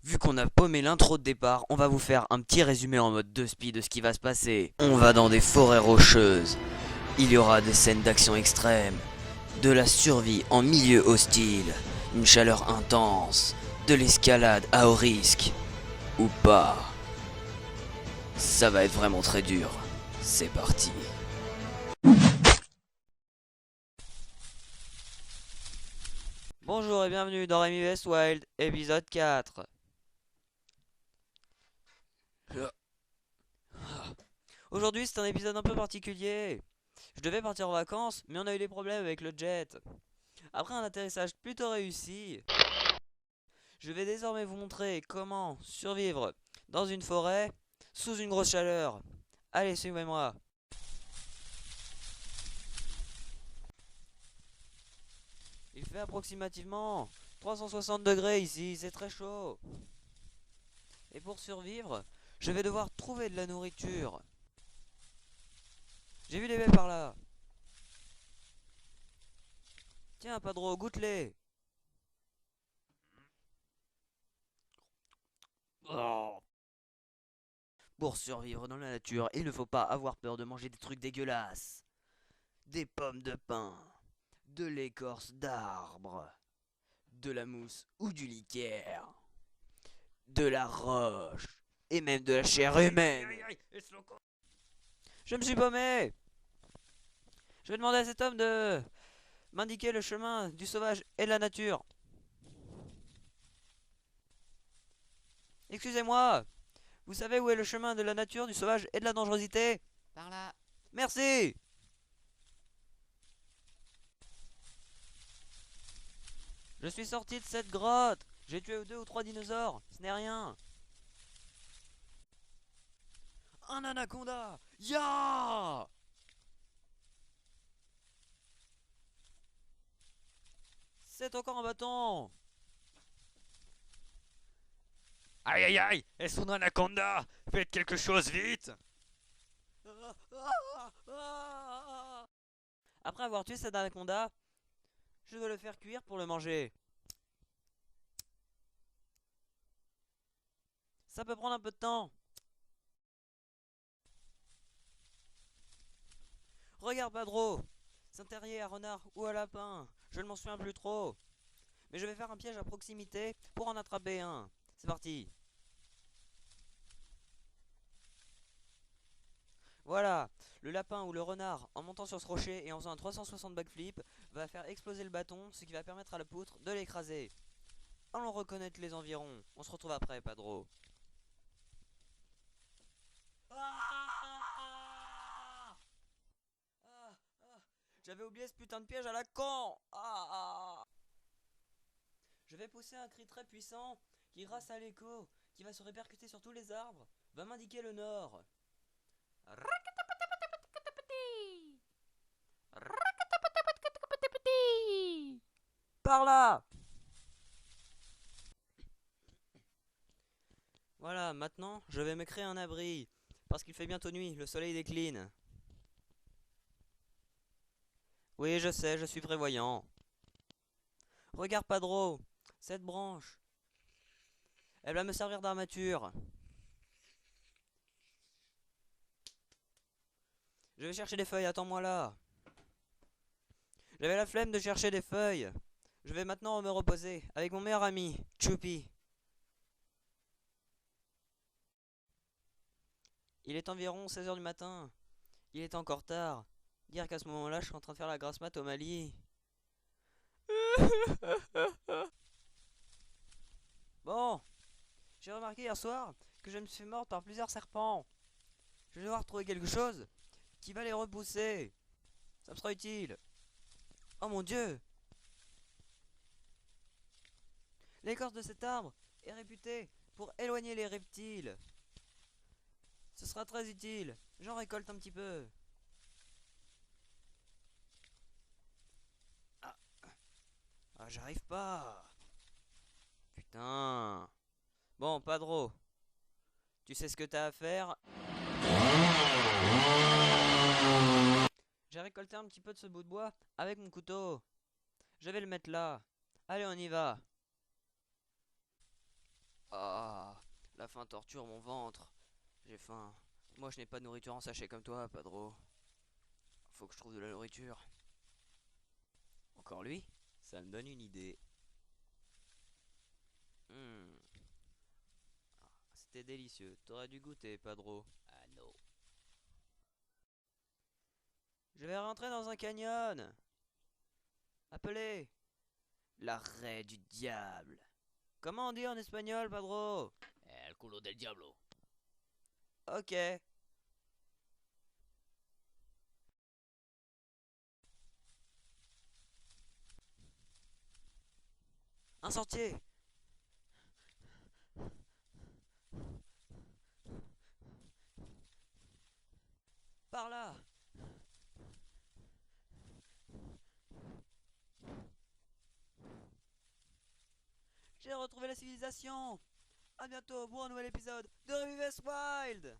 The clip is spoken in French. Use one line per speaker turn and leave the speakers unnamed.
Vu qu'on a paumé l'intro de départ, on va vous faire un petit résumé en mode 2 speed de ce qui va se passer. On va dans des forêts rocheuses. Il y aura des scènes d'action extrême, de la survie en milieu hostile, une chaleur intense, de l'escalade à haut risque. Ou pas. Ça va être vraiment très dur. C'est parti. Bonjour et bienvenue dans Rémi vs Wild, épisode 4. Aujourd'hui c'est un épisode un peu particulier. Je devais partir en vacances, mais on a eu des problèmes avec le jet. Après un atterrissage plutôt réussi, je vais désormais vous montrer comment survivre dans une forêt sous une grosse chaleur. Allez, suivez-moi. Il fait approximativement 360 degrés ici, c'est très chaud. Et pour survivre, je vais devoir trouver de la nourriture. J'ai vu des baies par là. Tiens, Padro, goûte-les. Oh. Pour survivre dans la nature, il ne faut pas avoir peur de manger des trucs dégueulasses. Des pommes de pin, de l'écorce d'arbre, de la mousse ou du liqueur, de la roche et même de la chair humaine. Je me suis paumé. Je vais demander à cet homme de m'indiquer le chemin du sauvage et de la nature. Excusez-moi, vous savez où est le chemin de la nature, du sauvage et de la dangerosité?
Par là.
Merci. Je suis sorti de cette grotte. J'ai tué 2 ou 3 dinosaures. Ce n'est rien. Un anaconda. Ya. C'est encore un bâton.
Aïe aïe aïe, est-ce une anaconda? Faites quelque chose vite!
Après avoir tué cet anaconda, je dois le faire cuire pour le manger. Ça peut prendre un peu de temps. Regarde, Padro. C'est un terrier à renard ou à lapin. Je ne m'en souviens plus trop. Mais je vais faire un piège à proximité pour en attraper un. C'est parti. Voilà, le lapin ou le renard, en montant sur ce rocher et en faisant un 360 backflip, va faire exploser le bâton, ce qui va permettre à la poutre de l'écraser. Allons reconnaître les environs. On se retrouve après, Padro. J'avais oublié ce putain de piège à la con. Je vais pousser un cri très puissant qui, grâce à l'écho, qui va se répercuter sur tous les arbres, va m'indiquer le nord. Par là. Voilà, maintenant, je vais me créer un abri. Parce qu'il fait bientôt nuit, le soleil décline. Oui, je sais, je suis prévoyant. Regarde, Padro, cette branche. Elle va me servir d'armature. Je vais chercher des feuilles, attends-moi là. J'avais la flemme de chercher des feuilles. Je vais maintenant me reposer avec mon meilleur ami, Choupi. Il est environ 16 h du matin. Il est encore tard. Dire qu'à ce moment-là, je suis en train de faire la grasse mat au Mali. Bon, j'ai remarqué hier soir que je me suis morte par plusieurs serpents. Je vais devoir trouver quelque chose qui va les repousser. Ça me sera utile. Oh mon dieu! L'écorce de cet arbre est réputée pour éloigner les reptiles. Ce sera très utile. J'en récolte un petit peu. Ah, j'arrive pas. Putain. Bon, Padro, tu sais ce que t'as à faire? J'ai récolté un petit peu de ce bout de bois avec mon couteau. Je vais le mettre là. Allez, on y va. Ah. La faim torture mon ventre. J'ai faim. Moi, je n'ai pas de nourriture en sachet comme toi, Padro. Faut que je trouve de la nourriture. Encore lui? Ça me donne une idée. Hmm. C'était délicieux. T'aurais dû goûter, Padro. Ah non. Je vais rentrer dans un canyon. Appelez. L'arrêt du diable. Comment on dit en espagnol, Padro?
El culo del diablo.
Ok. Un sentier. Par là. J'ai retrouvé la civilisation. À bientôt pour un nouvel épisode de Revives Wild.